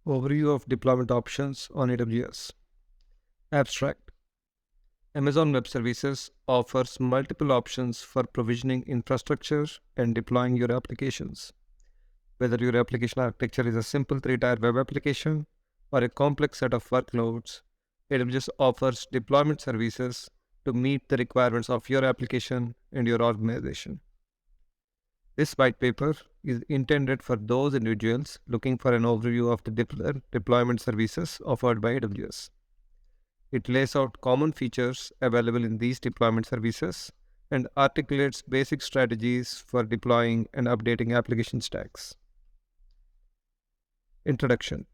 Overview of deployment options on AWS. Abstract. Amazon Web Services offers multiple options for provisioning infrastructure and deploying your applications. Whether your application architecture is a simple three-tier web application or a complex set of workloads, AWS offers deployment services to meet the requirements of your application and your organization. This white paper is intended for those individuals looking for an overview of the deployment services offered by AWS. It lays out common features available in these deployment services and articulates basic strategies for deploying and updating application stacks. Introduction.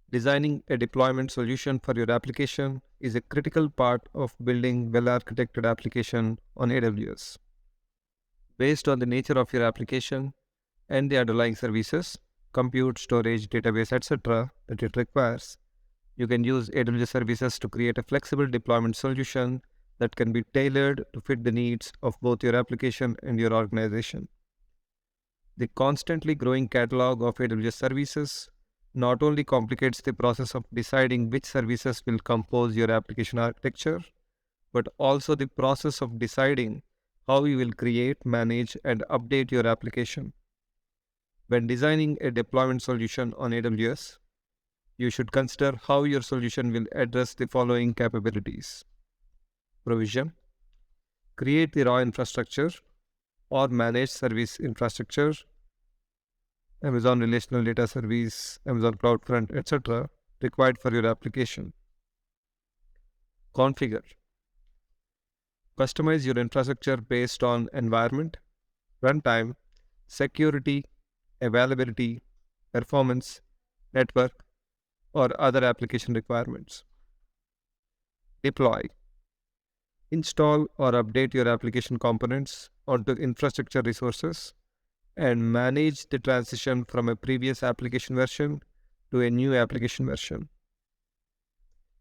Designing a deployment solution for your application is a critical part of building well-architected application on AWS. Based on the nature of your application and the underlying services, compute, storage, database, etc. that it requires, you can use AWS services to create a flexible deployment solution that can be tailored to fit the needs of both your application and your organization. The constantly growing catalog of AWS services not only complicates the process of deciding which services will compose your application architecture, but also the process of deciding how you will create, manage, and update your application. When designing a deployment solution on AWS, you should consider how your solution will address the following capabilities. Provision. Create the raw infrastructure or manage service infrastructure, Amazon Relational Data Service, Amazon CloudFront, etc. required for your application. Configure. Customize your infrastructure based on environment, runtime, security, availability, performance, network, or other application requirements. Deploy. Install or update your application components onto infrastructure resources and manage the transition from a previous application version to a new application version.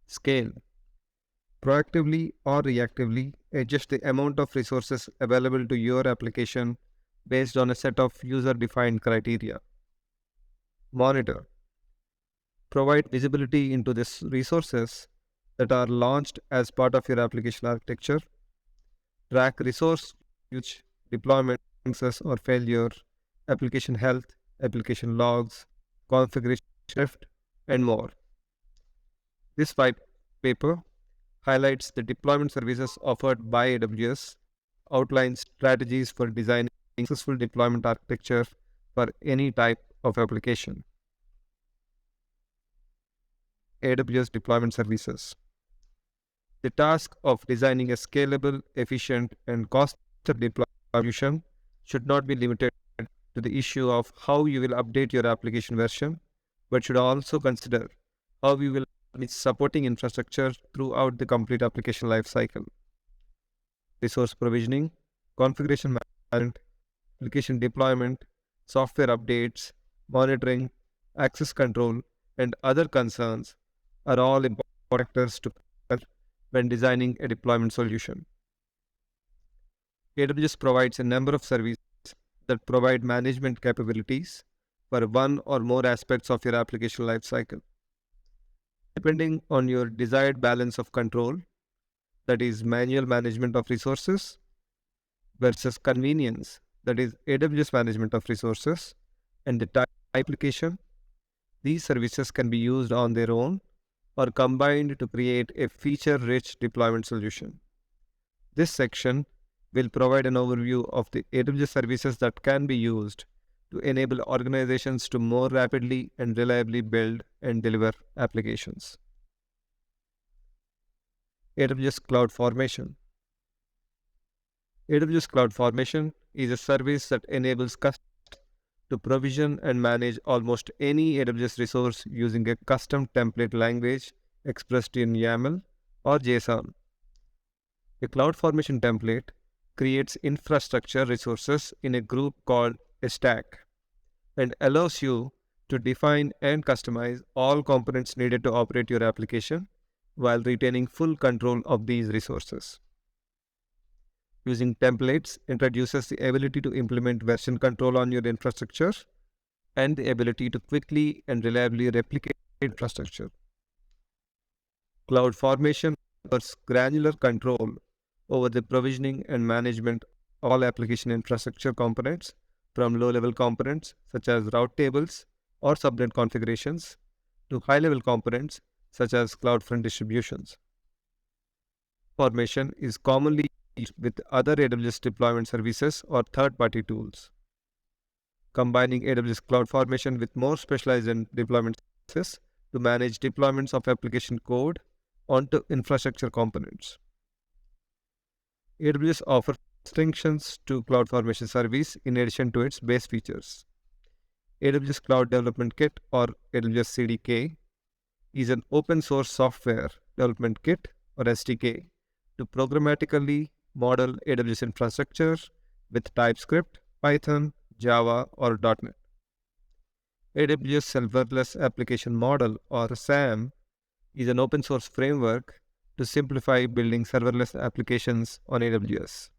Scale. Proactively or reactively adjust the amount of resources available to your application based on a set of user-defined criteria. Monitor. Provide visibility into these resources that are launched as part of your application architecture. Track resource usage, deployment success or failure, application health, application logs, configuration shift, and more. This white paper highlights the deployment services offered by AWS, outlines strategies for designing successful deployment architecture for any type of application. AWS Deployment Services. The task of designing a scalable, efficient, and cost-effective deployment solution should not be limited to the issue of how you will update your application version, but should also consider how you will manage supporting infrastructure throughout the complete application lifecycle. Resource provisioning, configuration management, application deployment, software updates, monitoring, access control, and other concerns are all important factors to consider when designing a deployment solution. AWS provides a number of services that provide management capabilities for one or more aspects of your application lifecycle. Depending on your desired balance of control, that is manual management of resources versus convenience, that is AWS management of resources, and the type application, these services can be used on their own or combined to create a feature-rich deployment solution. This section will provide an overview of the AWS services that can be used to enable organizations to more rapidly and reliably build and deliver applications. AWS CloudFormation. AWS CloudFormation is a service that enables customers to provision and manage almost any AWS resource using a custom template language expressed in YAML or JSON. A CloudFormation template creates infrastructure resources in a group called a stack and allows you to define and customize all components needed to operate your application while retaining full control of these resources. Using templates introduces the ability to implement version control on your infrastructure and the ability to quickly and reliably replicate infrastructure. CloudFormation offers granular control over the provisioning and management of all application infrastructure components, from low-level components such as route tables or subnet configurations to high-level components such as CloudFront distributions. Formation is commonly used with other AWS deployment services or third-party tools. Combining AWS CloudFormation with more specialized deployment services to manage deployments of application code onto infrastructure components. AWS offers extensions to CloudFormation service in addition to its base features. AWS Cloud Development Kit, or AWS CDK, is an open source software development kit or SDK to programmatically model AWS infrastructure with TypeScript, Python, Java, or .NET. AWS Serverless Application Model, or SAM, is an open source framework to simplify building serverless applications on AWS.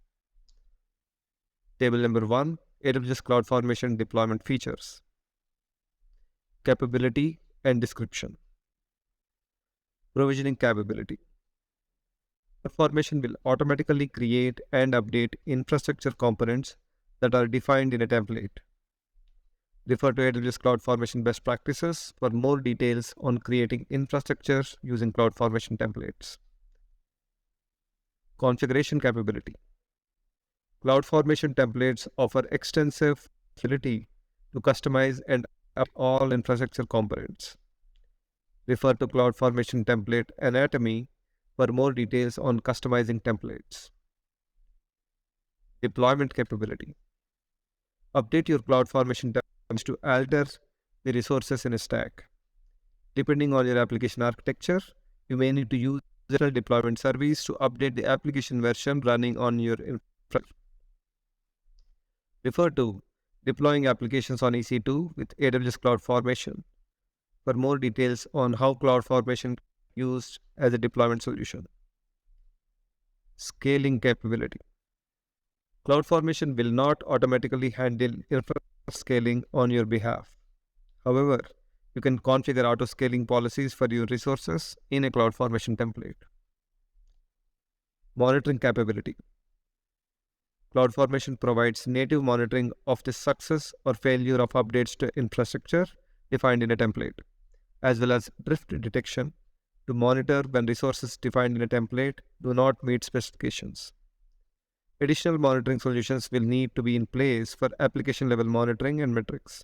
Table number 1, AWS CloudFormation deployment features. Capability and description. Provisioning capability. CloudFormation will automatically create and update infrastructure components that are defined in a template. Refer to AWS CloudFormation best practices for more details on creating infrastructure using CloudFormation templates. Configuration capability. CloudFormation templates offer extensive ability to customize and up all infrastructure components. Refer to CloudFormation template anatomy for more details on customizing templates. Deployment capability. Update your CloudFormation templates to alter the resources in a stack. Depending on your application architecture, you may need to use a deployment service to update the application version running on your infrastructure. Refer to Deploying Applications on EC2 with AWS CloudFormation for more details on how CloudFormation is used as a deployment solution. Scaling capability. CloudFormation will not automatically handle infrastructure scaling on your behalf. However, you can configure auto-scaling policies for your resources in a CloudFormation template. Monitoring capability. CloudFormation provides native monitoring of the success or failure of updates to infrastructure defined in a template, as well as drift detection to monitor when resources defined in a template do not meet specifications. Additional monitoring solutions will need to be in place for application-level monitoring and metrics.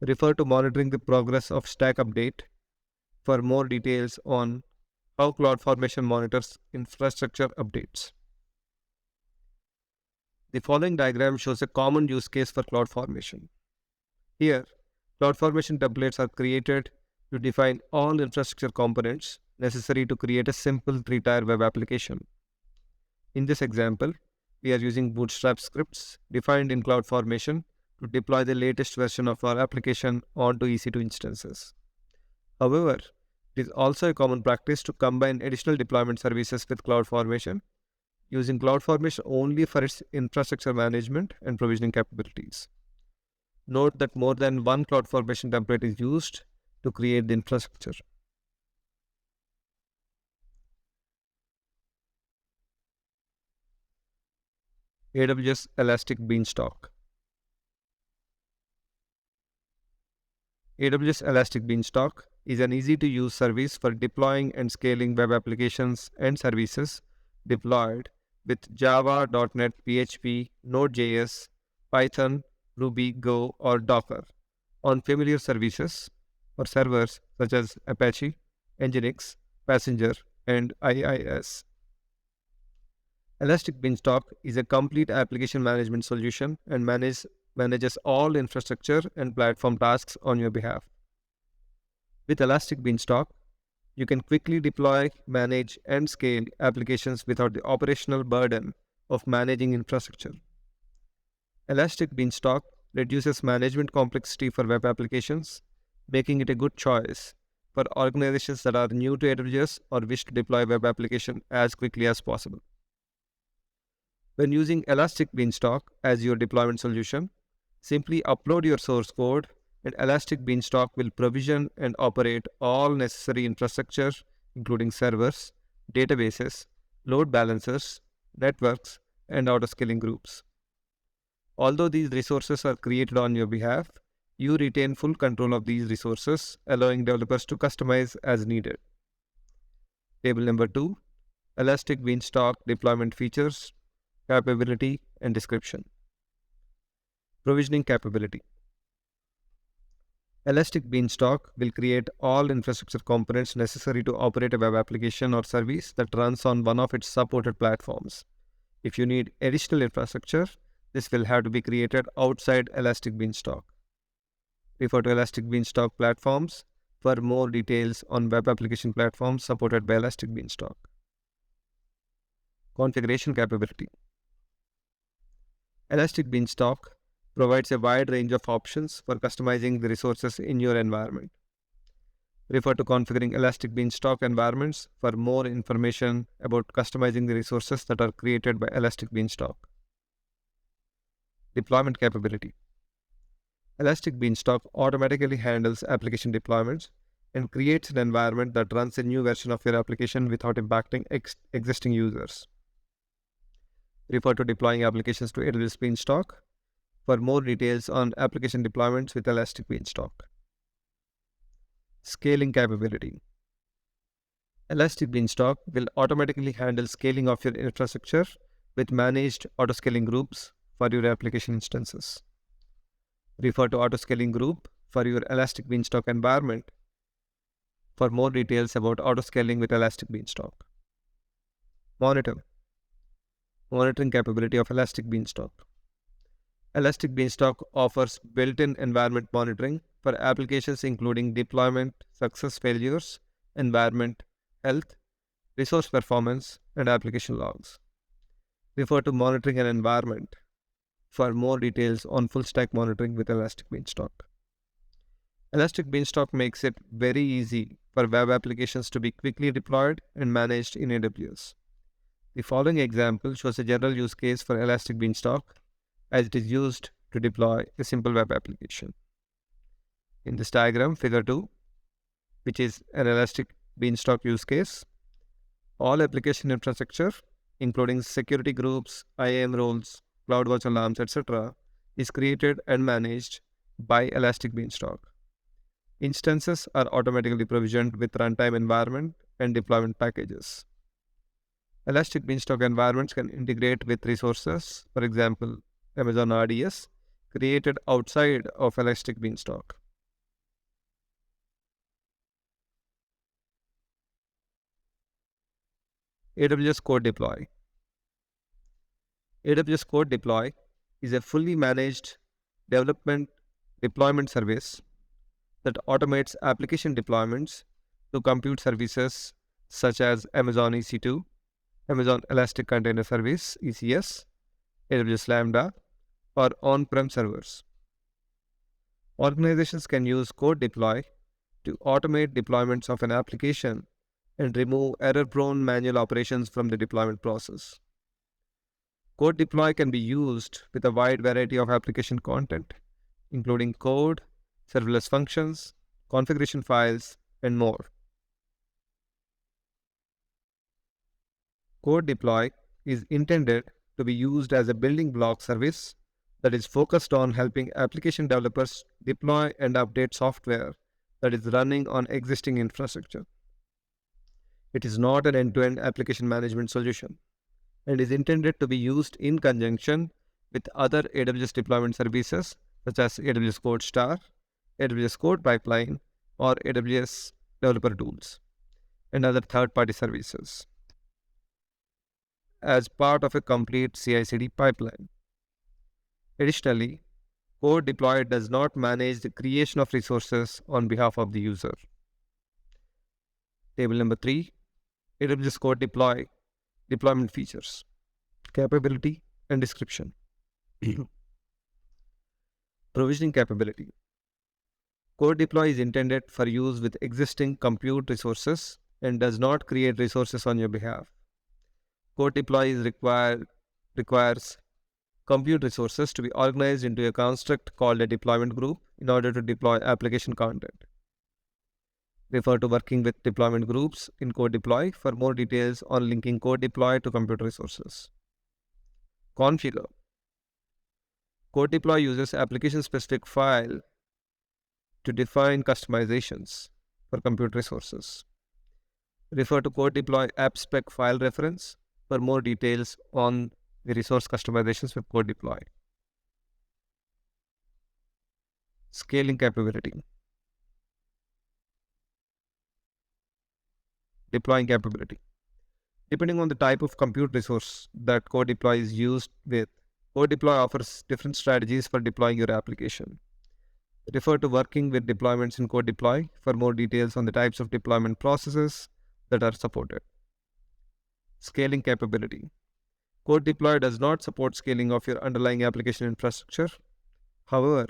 Refer to Monitoring the Progress of Stack Update for more details on how CloudFormation monitors infrastructure updates. The following diagram shows a common use case for CloudFormation. Here, CloudFormation templates are created to define all infrastructure components necessary to create a simple three-tier web application. In this example, we are using Bootstrap scripts defined in CloudFormation to deploy the latest version of our application onto EC2 instances. However, it is also a common practice to combine additional deployment services with CloudFormation, using CloudFormation only for its infrastructure management and provisioning capabilities. Note that more than one CloudFormation template is used to create the infrastructure. AWS Elastic Beanstalk. AWS Elastic Beanstalk is an easy-to-use service for deploying and scaling web applications and services deployed with Java, .NET, PHP, Node.js, Python, Ruby, Go, or Docker on familiar services or servers such as Apache, Nginx, Passenger, and IIS. Elastic Beanstalk is a complete application management solution and manages all infrastructure and platform tasks on your behalf. With Elastic Beanstalk, you can quickly deploy, manage, and scale applications without the operational burden of managing infrastructure. Elastic Beanstalk reduces management complexity for web applications, making it a good choice for organizations that are new to AWS or wish to deploy web application as quickly as possible. When using Elastic Beanstalk as your deployment solution, simply upload your source code and Elastic Beanstalk will provision and operate all necessary infrastructure, including servers, databases, load balancers, networks, and autoscaling groups. Although these resources are created on your behalf, you retain full control of these resources, allowing developers to customize as needed. Table number 2, Elastic Beanstalk deployment features, capability, and description. Provisioning capability. Elastic Beanstalk will create all infrastructure components necessary to operate a web application or service that runs on one of its supported platforms. If you need additional infrastructure, this will have to be created outside Elastic Beanstalk. Refer to Elastic Beanstalk platforms for more details on web application platforms supported by Elastic Beanstalk. Configuration capability. Elastic Beanstalk provides a wide range of options for customizing the resources in your environment. Refer to configuring Elastic Beanstalk environments for more information about customizing the resources that are created by Elastic Beanstalk. Deployment capability. Elastic Beanstalk automatically handles application deployments and creates an environment that runs a new version of your application without impacting existing users. Refer to deploying applications to AWS Beanstalk for more details on application deployments with Elastic Beanstalk. Scaling capability. Elastic Beanstalk will automatically handle scaling of your infrastructure with managed autoscaling groups for your application instances. Refer to autoscaling group for your Elastic Beanstalk environment for more details about autoscaling with Elastic Beanstalk. Monitoring capability of Elastic Beanstalk. Elastic Beanstalk offers built-in environment monitoring for applications including deployment, success failures, environment, health, resource performance, and application logs. Refer to monitoring an environment for more details on full-stack monitoring with Elastic Beanstalk. Elastic Beanstalk makes it very easy for web applications to be quickly deployed and managed in AWS. The following example shows a general use case for Elastic Beanstalk as it is used to deploy a simple web application. In this diagram, figure 2, which is an Elastic Beanstalk use case, all application infrastructure, including security groups, IAM roles, CloudWatch alarms, etc., is created and managed by Elastic Beanstalk. Instances are automatically provisioned with runtime environment and deployment packages. Elastic Beanstalk environments can integrate with resources, for example, Amazon RDS, created outside of Elastic Beanstalk. AWS CodeDeploy. AWS CodeDeploy is a fully managed deployment service that automates application deployments to compute services such as Amazon EC2, Amazon Elastic Container Service, ECS, AWS Lambda, or on-prem servers. Organizations can use CodeDeploy to automate deployments of an application and remove error-prone manual operations from the deployment process. CodeDeploy can be used with a wide variety of application content, including code, serverless functions, configuration files, and more. CodeDeploy is intended to be used as a building block service that is focused on helping application developers deploy and update software that is running on existing infrastructure. It is not an end-to-end application management solution and is intended to be used in conjunction with other AWS deployment services such as AWS CodeStar, AWS Code Pipeline, or AWS Developer Tools, and other third-party services as part of a complete CI/CD pipeline. Additionally, CodeDeploy does not manage the creation of resources on behalf of the user. Table number 3, AWS CodeDeploy deployment features, capability, and description. Provisioning capability. CodeDeploy is intended for use with existing compute resources and does not create resources on your behalf. CodeDeploy requires compute resources to be organized into a construct called a deployment group in order to deploy application content. Refer to working with deployment groups in CodeDeploy for more details on linking CodeDeploy to compute resources. Configure. CodeDeploy uses application-specific file to define customizations for compute resources. Refer to CodeDeploy AppSpec file reference for more details on the resource customizations with CodeDeploy. Scaling capability. Deploying capability. Depending on the type of compute resource that CodeDeploy is used with, CodeDeploy offers different strategies for deploying your application. Refer to working with deployments in CodeDeploy for more details on the types of deployment processes that are supported. Scaling capability. CodeDeploy does not support scaling of your underlying application infrastructure. However,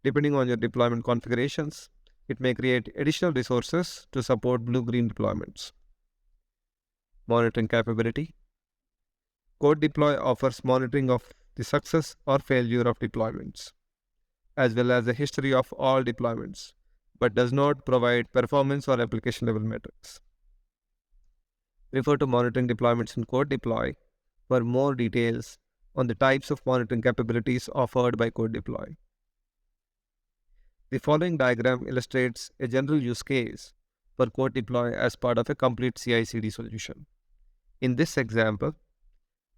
depending on your deployment configurations, it may create additional resources to support blue-green deployments. Monitoring capability. CodeDeploy offers monitoring of the success or failure of deployments, as well as a history of all deployments, but does not provide performance or application level metrics. Refer to monitoring deployments in CodeDeploy for more details on the types of monitoring capabilities offered by CodeDeploy. The following diagram illustrates a general use case for CodeDeploy as part of a complete CI/CD solution. In this example,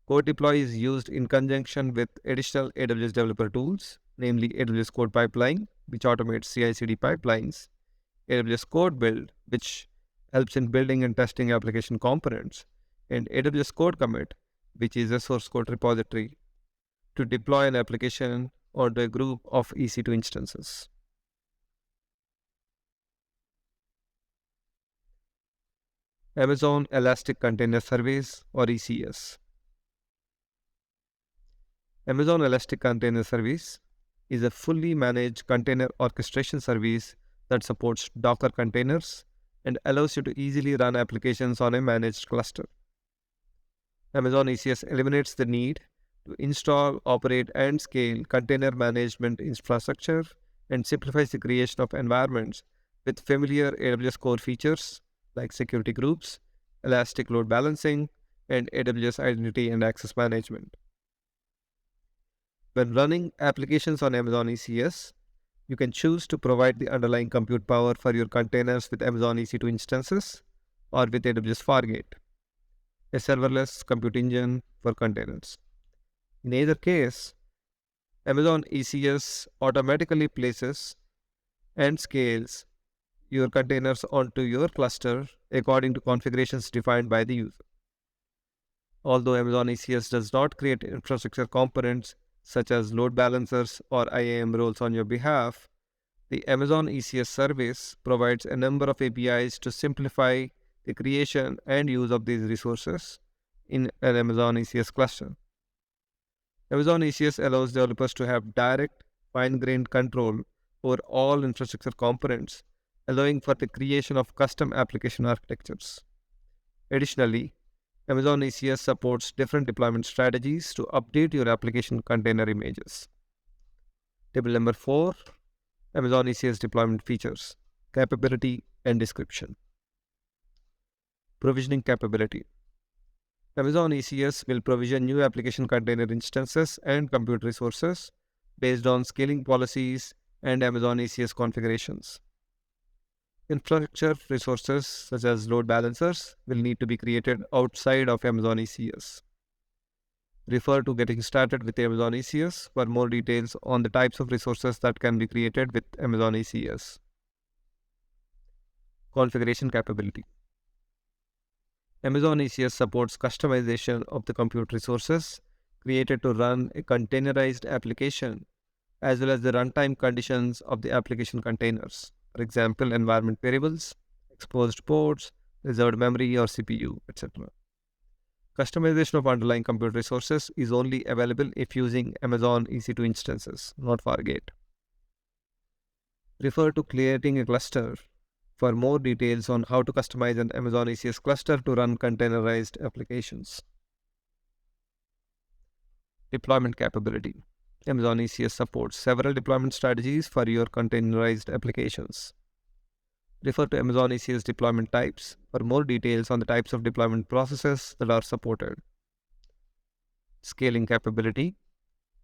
CodeDeploy is used in conjunction with additional AWS developer tools, namely AWS Code Pipeline, which automates CI/CD pipelines, AWS Code Build, which helps in building and testing application components, and AWS Code Commit, which is a source code repository to deploy an application onto a group of EC2 instances. Amazon Elastic Container Service or ECS. Amazon Elastic Container Service is a fully managed container orchestration service that supports Docker containers and allows you to easily run applications on a managed cluster. Amazon ECS eliminates the need to install, operate, and scale container management infrastructure and simplifies the creation of environments with familiar AWS core features like security groups, elastic load balancing, and AWS identity and access management. When running applications on Amazon ECS, you can choose to provide the underlying compute power for your containers with Amazon EC2 instances or with AWS Fargate, a serverless compute engine for containers. In either case, Amazon ECS automatically places and scales your containers onto your cluster according to configurations defined by the user. Although Amazon ECS does not create infrastructure components such as load balancers or IAM roles on your behalf, the Amazon ECS service provides a number of APIs to simplify the creation and use of these resources in an Amazon ECS cluster. Amazon ECS allows developers to have direct, fine-grained control over all infrastructure components, allowing for the creation of custom application architectures. Additionally, Amazon ECS supports different deployment strategies to update your application container images. Table number 4, Amazon ECS deployment features, capability and description. Provisioning capability. Amazon ECS will provision new application container instances and compute resources based on scaling policies and Amazon ECS configurations. Infrastructure resources such as load balancers will need to be created outside of Amazon ECS. Refer to Getting Started with Amazon ECS for more details on the types of resources that can be created with Amazon ECS. Configuration capability. Amazon ECS supports customization of the compute resources created to run a containerized application, as well as the runtime conditions of the application containers. For example, environment variables, exposed ports, reserved memory or CPU, etc. Customization of underlying compute resources is only available if using Amazon EC2 instances, not Fargate. Refer to Creating a Cluster for more details on how to customize an Amazon ECS cluster to run containerized applications. Deployment capability. Amazon ECS supports several deployment strategies for your containerized applications. Refer to Amazon ECS deployment types for more details on the types of deployment processes that are supported. Scaling capability.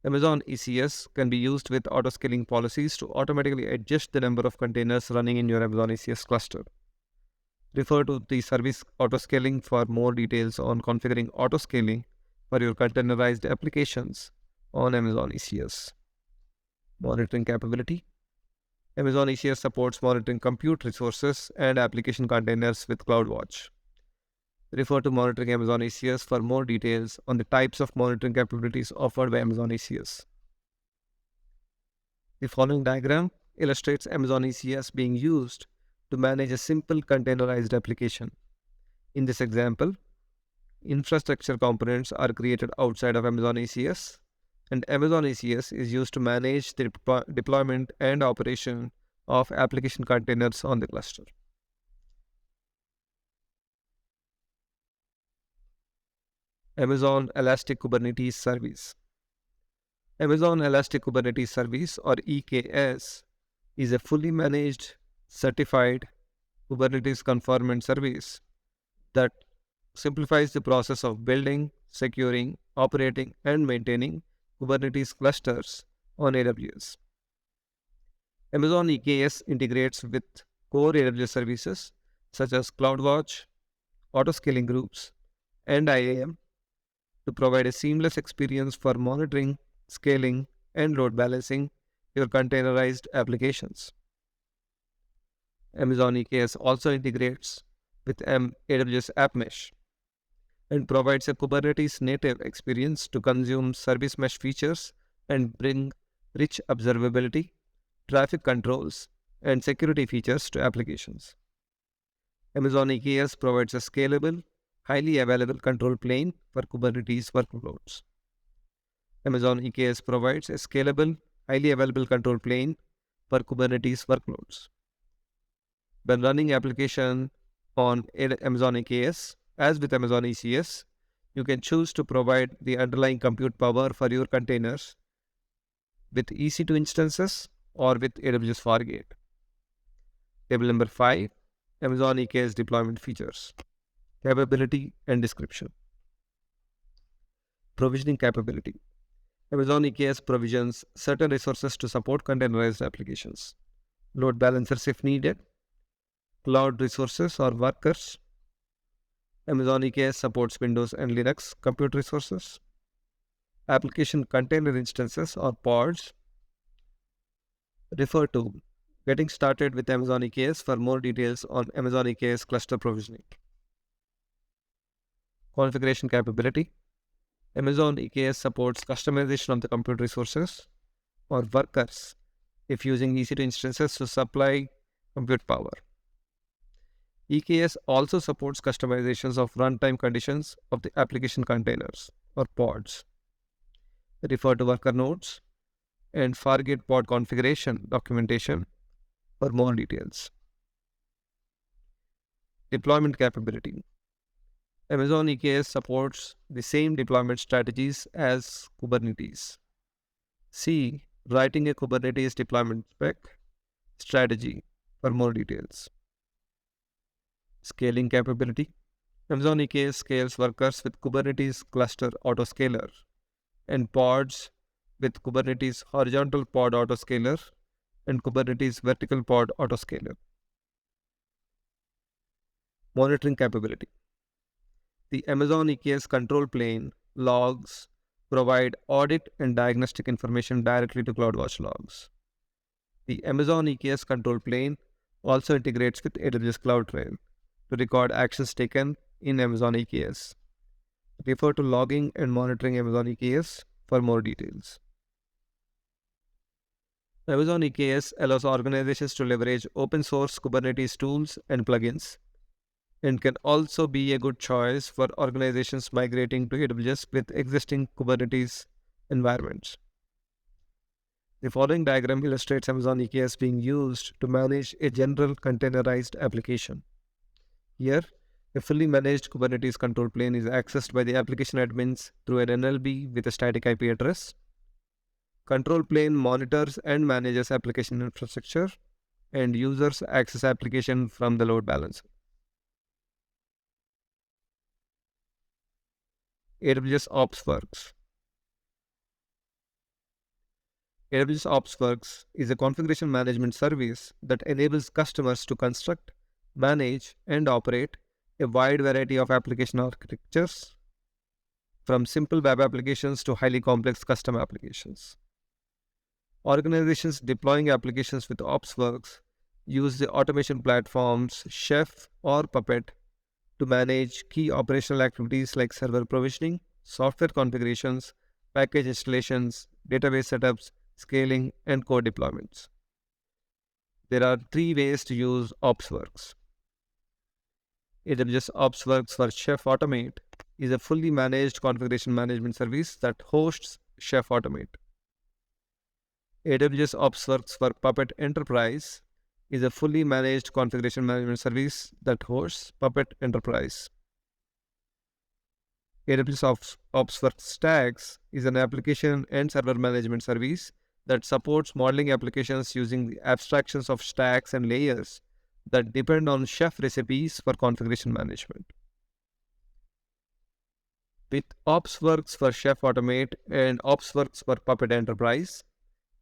Amazon ECS can be used with auto-scaling policies to automatically adjust the number of containers running in your Amazon ECS cluster. Refer to the service auto-scaling for more details on configuring auto-scaling for your containerized applications on Amazon ECS. Monitoring capability. Amazon ECS supports monitoring compute resources and application containers with CloudWatch. Refer to Monitoring Amazon ECS for more details on the types of monitoring capabilities offered by Amazon ECS. The following diagram illustrates Amazon ECS being used to manage a simple containerized application. In this example, infrastructure components are created outside of Amazon ECS, and Amazon ECS is used to manage the deployment and operation of application containers on the cluster. Amazon Elastic Kubernetes Service. Amazon Elastic Kubernetes Service, or EKS, is a fully managed, certified Kubernetes conformant service that simplifies the process of building, securing, operating, and maintaining Kubernetes clusters on AWS. Amazon EKS integrates with core AWS services such as CloudWatch, auto-scaling groups, and IAM to provide a seamless experience for monitoring, scaling, and load balancing your containerized applications. Amazon EKS also integrates with AWS App Mesh and provides a Kubernetes native experience to consume service mesh features and bring rich observability, traffic controls, and security features to applications. Amazon EKS provides a scalable, highly available control plane for Kubernetes workloads. Amazon EKS provides a scalable, highly available control plane for Kubernetes workloads. When running application on Amazon EKS, as with Amazon ECS, you can choose to provide the underlying compute power for your containers with EC2 instances or with AWS Fargate. Table number 5, Amazon EKS deployment features. Capability and description. Provisioning capability. Amazon EKS provisions certain resources to support containerized applications. Load balancers if needed. Cloud resources or workers. Amazon EKS supports Windows and Linux compute resources. Application container instances or pods. Refer to Getting Started with Amazon EKS for more details on Amazon EKS cluster provisioning. Configuration capability. Amazon EKS supports customization of the compute resources or workers if using EC2 instances to supply compute power. EKS also supports customizations of runtime conditions of the application containers or pods. Refer to worker nodes and Fargate pod configuration documentation for more details. Deployment capability. Amazon EKS supports the same deployment strategies as Kubernetes. See Writing a Kubernetes Deployment Spec strategy for more details. Scaling capability. Amazon EKS scales workers with Kubernetes cluster autoscaler and pods with Kubernetes horizontal pod autoscaler and Kubernetes vertical pod autoscaler. Monitoring capability. The Amazon EKS control plane logs provide audit and diagnostic information directly to CloudWatch logs. The Amazon EKS control plane also integrates with AWS CloudTrail to record actions taken in Amazon EKS. Refer to Logging and Monitoring Amazon EKS for more details. Amazon EKS allows organizations to leverage open source Kubernetes tools and plugins, and can also be a good choice for organizations migrating to AWS with existing Kubernetes environments. The following diagram illustrates Amazon EKS being used to manage a general containerized application. Here, A fully managed Kubernetes control plane is accessed by the application admins through an NLB with a static IP address. Control plane monitors and manages application infrastructure, and users access application from the load balancer. AWS OpsWorks. AWS OpsWorks is a configuration management service that enables customers to construct, manage, and operate a wide variety of application architectures, from simple web applications to highly complex custom applications. Organizations deploying applications with OpsWorks use the automation platforms Chef or Puppet to manage key operational activities like server provisioning, software configurations, package installations, database setups, scaling, and code deployments. There are 3 ways to use OpsWorks. AWS OpsWorks for Chef Automate is a fully managed configuration management service that hosts Chef Automate. AWS OpsWorks for Puppet Enterprise is a fully managed configuration management service that hosts Puppet Enterprise. AWS OpsWorks Stacks is an application and server management service that supports modeling applications using the abstractions of stacks and layers that depend on Chef recipes for configuration management. With OpsWorks for Chef Automate and OpsWorks for Puppet Enterprise,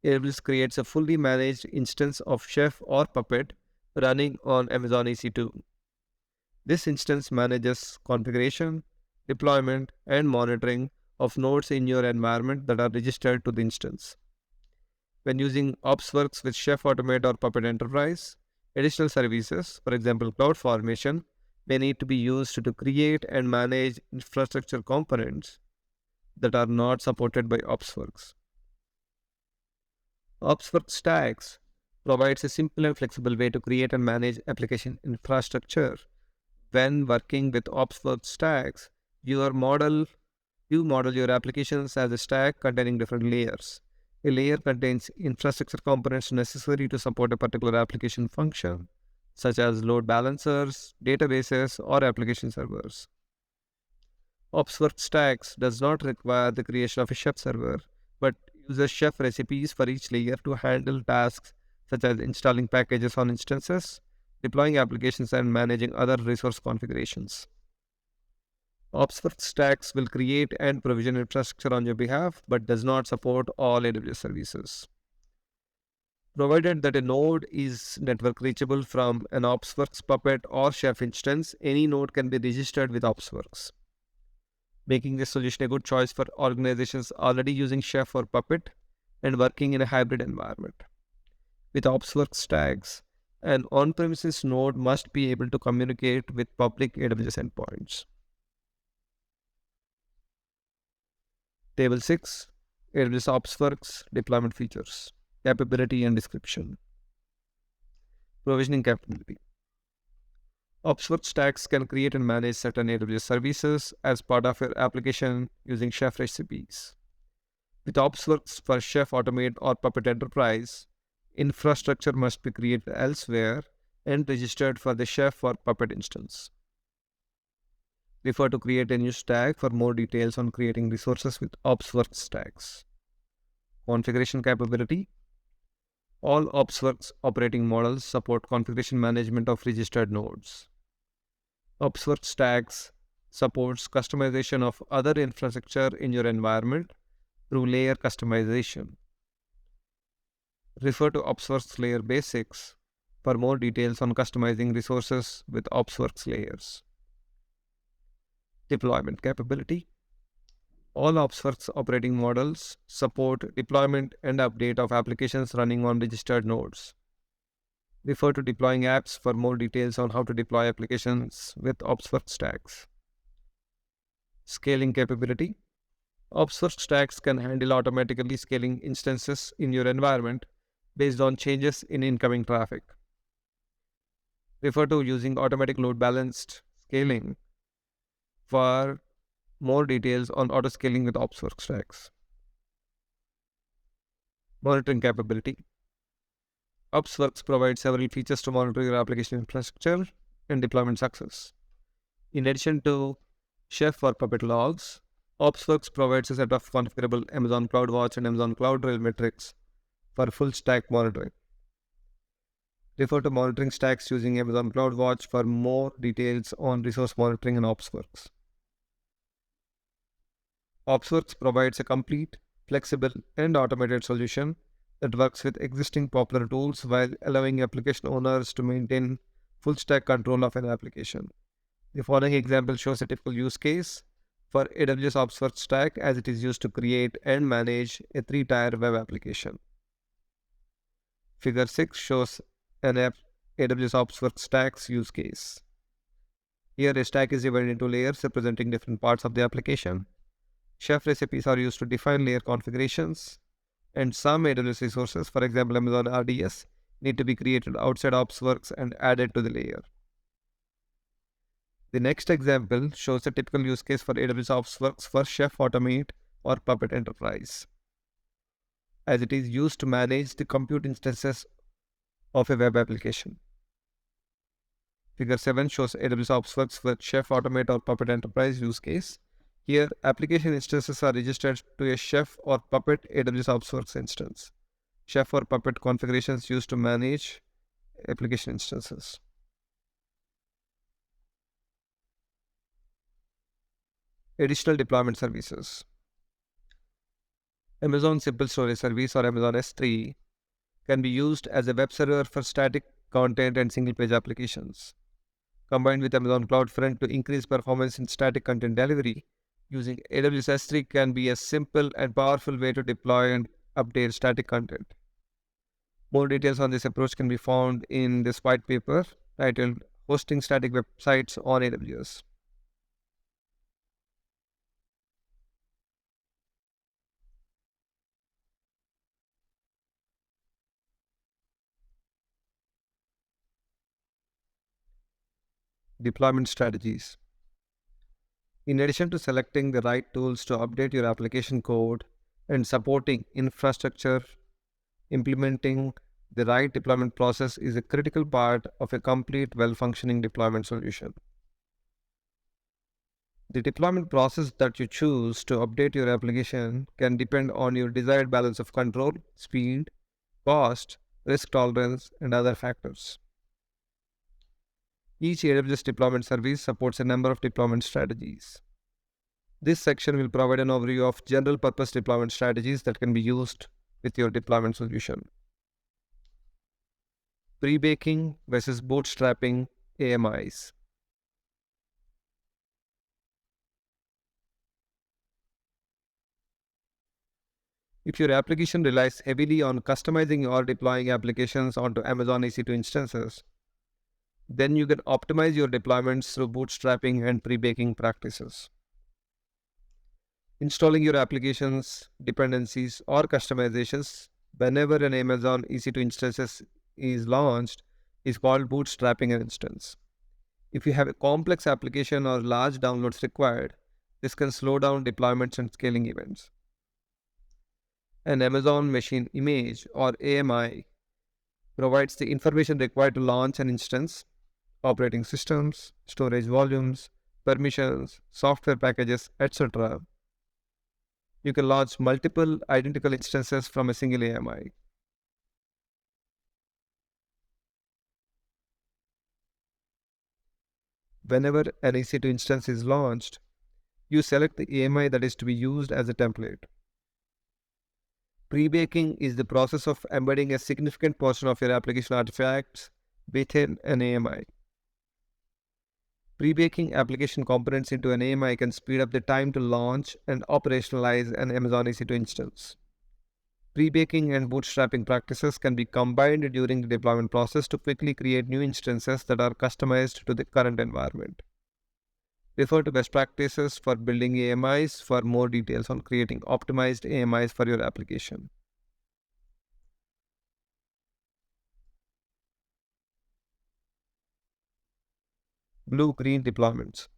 AWS creates a fully managed instance of Chef or Puppet running on Amazon EC2. This instance manages configuration, deployment, and monitoring of nodes in your environment that are registered to the instance. When using OpsWorks with Chef Automate or Puppet Enterprise, additional services, for example CloudFormation, may need to be used to create and manage infrastructure components that are not supported by OpsWorks. OpsWorks Stacks provides a simple and flexible way to create and manage application infrastructure. When working with OpsWorks Stacks, you model your applications as a stack containing different layers. A layer contains infrastructure components necessary to support a particular application function, such as load balancers, databases, or application servers. OpsWorks Stacks does not require the creation of a Chef server, but uses Chef recipes for each layer to handle tasks such as installing packages on instances, deploying applications, and managing other resource configurations. OpsWorks Stacks will create and provision infrastructure on your behalf, but does not support all AWS services. Provided that a node is network reachable from an OpsWorks Puppet or Chef instance, any node can be registered with OpsWorks, making this solution a good choice for organizations already using Chef or Puppet and working in a hybrid environment. With OpsWorks Stacks, an on-premises node must be able to communicate with public AWS endpoints. Table 6. AWS OpsWorks Deployment Features, Capability and Description. Provisioning Capability. OpsWorks Stacks can create and manage certain AWS services as part of your application using Chef recipes. With OpsWorks for Chef Automate or Puppet Enterprise, infrastructure must be created elsewhere and registered for the Chef or Puppet instance. Refer to Create a New Stack for more details on creating resources with OpsWorks Stacks. Configuration Capability. All OpsWorks operating models support configuration management of registered nodes. OpsWorks Stacks supports customization of other infrastructure in your environment through layer customization. Refer to OpsWorks Layer Basics for more details on customizing resources with OpsWorks layers. Deployment Capability. All OpsWorks operating models support deployment and update of applications running on registered nodes. Refer to Deploying Apps for more details on how to deploy applications with OpsWorks Stacks. Scaling Capability. OpsWorks Stacks can handle automatically scaling instances in your environment based on changes in incoming traffic. Refer to Using Automatic Load Balanced Scaling for more details on auto-scaling with OpsWorks Stacks. Monitoring Capability. OpsWorks provides several features to monitor your application infrastructure and deployment success. In addition to Chef or Puppet logs, OpsWorks provides a set of configurable Amazon CloudWatch and Amazon CloudRail metrics for full stack monitoring. Refer to monitoring stacks using Amazon CloudWatch for more details on resource monitoring and OpsWorks. OpsWorks provides a complete, flexible, and automated solution that works with existing popular tools while allowing application owners to maintain full stack control of an application. The following example shows a typical use case for AWS OpsWorks stack as it is used to create and manage a 3-tier web application. Figure 6 shows an AWS OpsWorks stacks use case. Here a stack is divided into layers representing different parts of the application. Chef recipes are used to define layer configurations, and some AWS resources, for example Amazon RDS, need to be created outside OpsWorks and added to the layer. The next example shows a typical use case for AWS OpsWorks for Chef Automate or Puppet Enterprise, as it is used to manage the compute instances of a web application. Figure 7 shows AWS OpsWorks for Chef Automate or Puppet Enterprise use case. Here, application instances are registered to a Chef or Puppet AWS OpsWorks instance. Chef or Puppet configurations used to manage application instances. Additional deployment services. Amazon Simple Storage Service or Amazon S3 can be used as a web server for static content and single-page applications. Combined with Amazon CloudFront to increase performance in static content delivery, using AWS S3 can be a simple and powerful way to deploy and update static content. More details on this approach can be found in this white paper titled Hosting Static Websites on AWS. Deployment strategies. In addition to selecting the right tools to update your application code and supporting infrastructure, implementing the right deployment process is a critical part of a complete, well-functioning deployment solution. The deployment process that you choose to update your application can depend on your desired balance of control, speed, cost, risk tolerance, and other factors. Each AWS deployment service supports a number of deployment strategies. This section will provide an overview of general purpose deployment strategies that can be used with your deployment solution. Prebaking versus bootstrapping AMIs. If your application relies heavily on customizing or deploying applications onto Amazon EC2 instances, then you can optimize your deployments through bootstrapping and prebaking practices. Installing your applications, dependencies, or customizations whenever an Amazon EC2 instance is launched is called bootstrapping an instance. If you have a complex application or large downloads required, this can slow down deployments and scaling events. An Amazon Machine Image or AMI provides the information required to launch an instance: operating systems, storage volumes, permissions, software packages, etc. You can launch multiple identical instances from a single AMI. Whenever an EC2 instance is launched, you select the AMI that is to be used as a template. Prebaking is the process of embedding a significant portion of your application artifacts within an AMI. Prebaking application components into an AMI can speed up the time to launch and operationalize an Amazon EC2 instance. Prebaking and bootstrapping practices can be combined during the deployment process to quickly create new instances that are customized to the current environment. Refer to best practices for building AMIs for more details on creating optimized AMIs for your application. Blue-green deployments.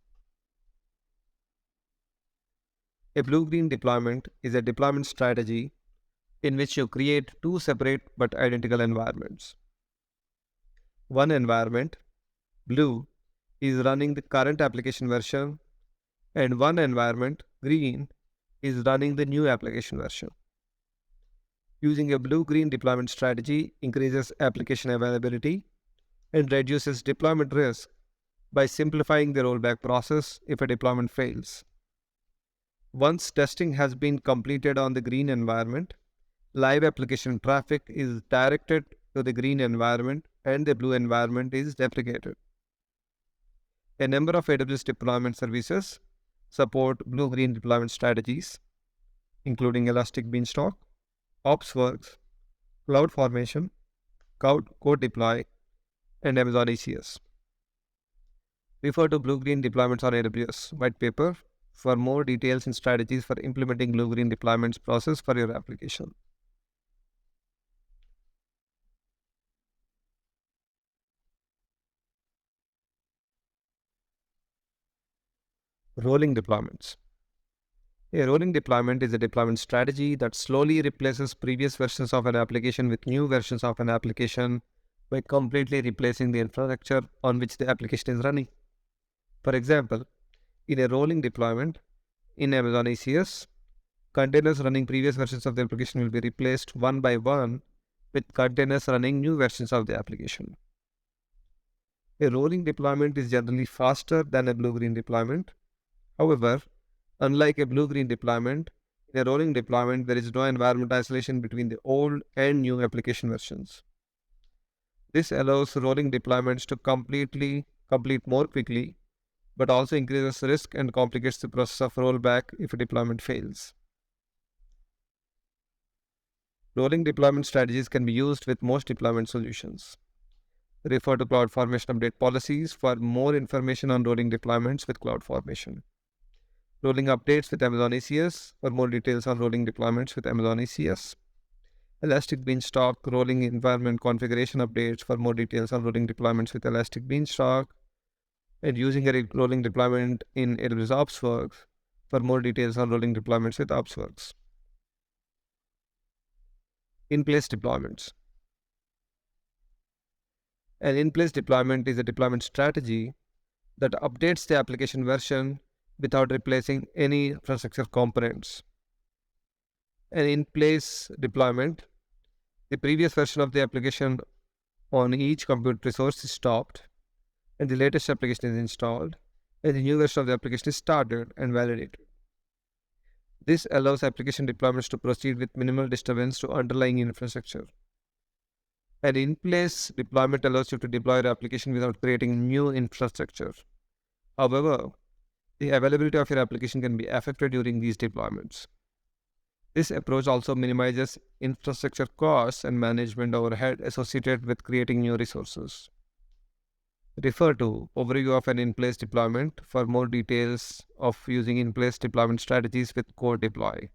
A blue-green deployment is a deployment strategy in which you create two separate but identical environments. One environment, blue, is running the current application version, and one environment, green, is running the new application version. Using a blue-green deployment strategy increases application availability and reduces deployment risk by simplifying the rollback process if a deployment fails. Once testing has been completed on the green environment, live application traffic is directed to the green environment and the blue environment is deprecated. A number of AWS deployment services support blue-green deployment strategies, including Elastic Beanstalk, OpsWorks, CloudFormation, CodeDeploy, and Amazon ECS. Refer to blue-green deployments on AWS Whitepaper for more details and strategies for implementing blue-green deployments process for your application. Rolling deployments. A rolling deployment is a deployment strategy that slowly replaces previous versions of an application with new versions of an application by completely replacing the infrastructure on which the application is running. For example, in a rolling deployment in Amazon ECS, containers running previous versions of the application will be replaced one by one with containers running new versions of the application. A rolling deployment is generally faster than a blue-green deployment. However, unlike a blue-green deployment, in a rolling deployment, there is no environment isolation between the old and new application versions. This allows rolling deployments to complete more quickly, but also increases risk and complicates the process of rollback if a deployment fails. Rolling deployment strategies can be used with most deployment solutions. Refer to CloudFormation update policies for more information on rolling deployments with CloudFormation. Rolling updates with Amazon ECS for more details on rolling deployments with Amazon ECS. Elastic Beanstalk rolling environment configuration updates for more details on rolling deployments with Elastic Beanstalk. And using a rolling deployment in AWS OpsWorks for more details on rolling deployments with OpsWorks. In-place deployments. An in-place deployment is a deployment strategy that updates the application version without replacing any infrastructure components. An in-place deployment, the previous version of the application on each compute resource is stopped, and the latest application is installed, and the new version of the application is started and validated. This allows application deployments to proceed with minimal disturbance to underlying infrastructure. An in-place deployment allows you to deploy your application without creating new infrastructure. However, the availability of your application can be affected during these deployments. This approach also minimizes infrastructure costs and management overhead associated with creating new resources. Refer to Overview of an in-place deployment for more details of using in-place deployment strategies with CodeDeploy.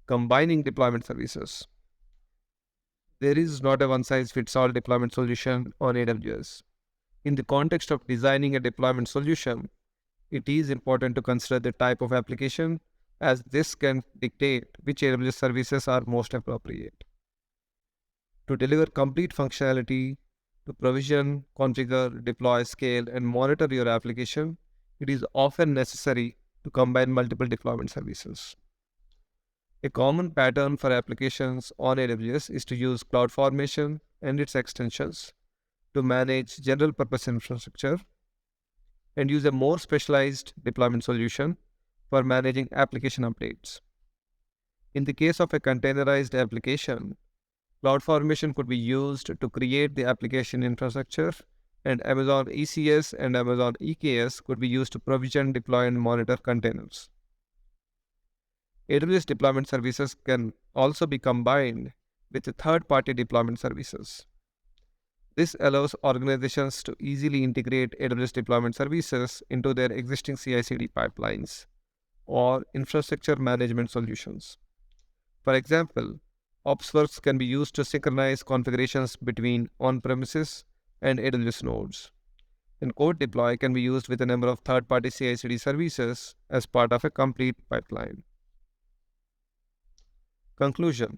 Combining deployment services. There is not a one-size-fits-all deployment solution on AWS. In the context of designing a deployment solution, it is important to consider the type of application, as this can dictate which AWS services are most appropriate. To deliver complete functionality, to provision, configure, deploy, scale, and monitor your application, it is often necessary to combine multiple deployment services. A common pattern for applications on AWS is to use CloudFormation and its extensions to manage general-purpose infrastructure and use a more specialized deployment solution for managing application updates. In the case of a containerized application, CloudFormation could be used to create the application infrastructure, and Amazon ECS and Amazon EKS could be used to provision, deploy, and monitor containers. AWS deployment services can also be combined with third-party deployment services. This allows organizations to easily integrate AWS deployment services into their existing CI/CD pipelines or infrastructure management solutions. For example, OpsWorks can be used to synchronize configurations between on-premises and AWS nodes. And CodeDeploy can be used with a number of third-party CI/CD services as part of a complete pipeline. Conclusion: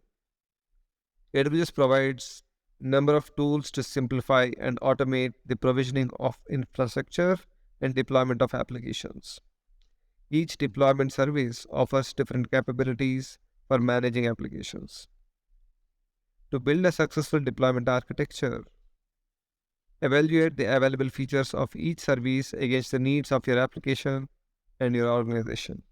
AWS provides number of tools to simplify and automate the provisioning of infrastructure and deployment of applications. Each deployment service offers different capabilities for managing applications. To build a successful deployment architecture, evaluate the available features of each service against the needs of your application and your organization.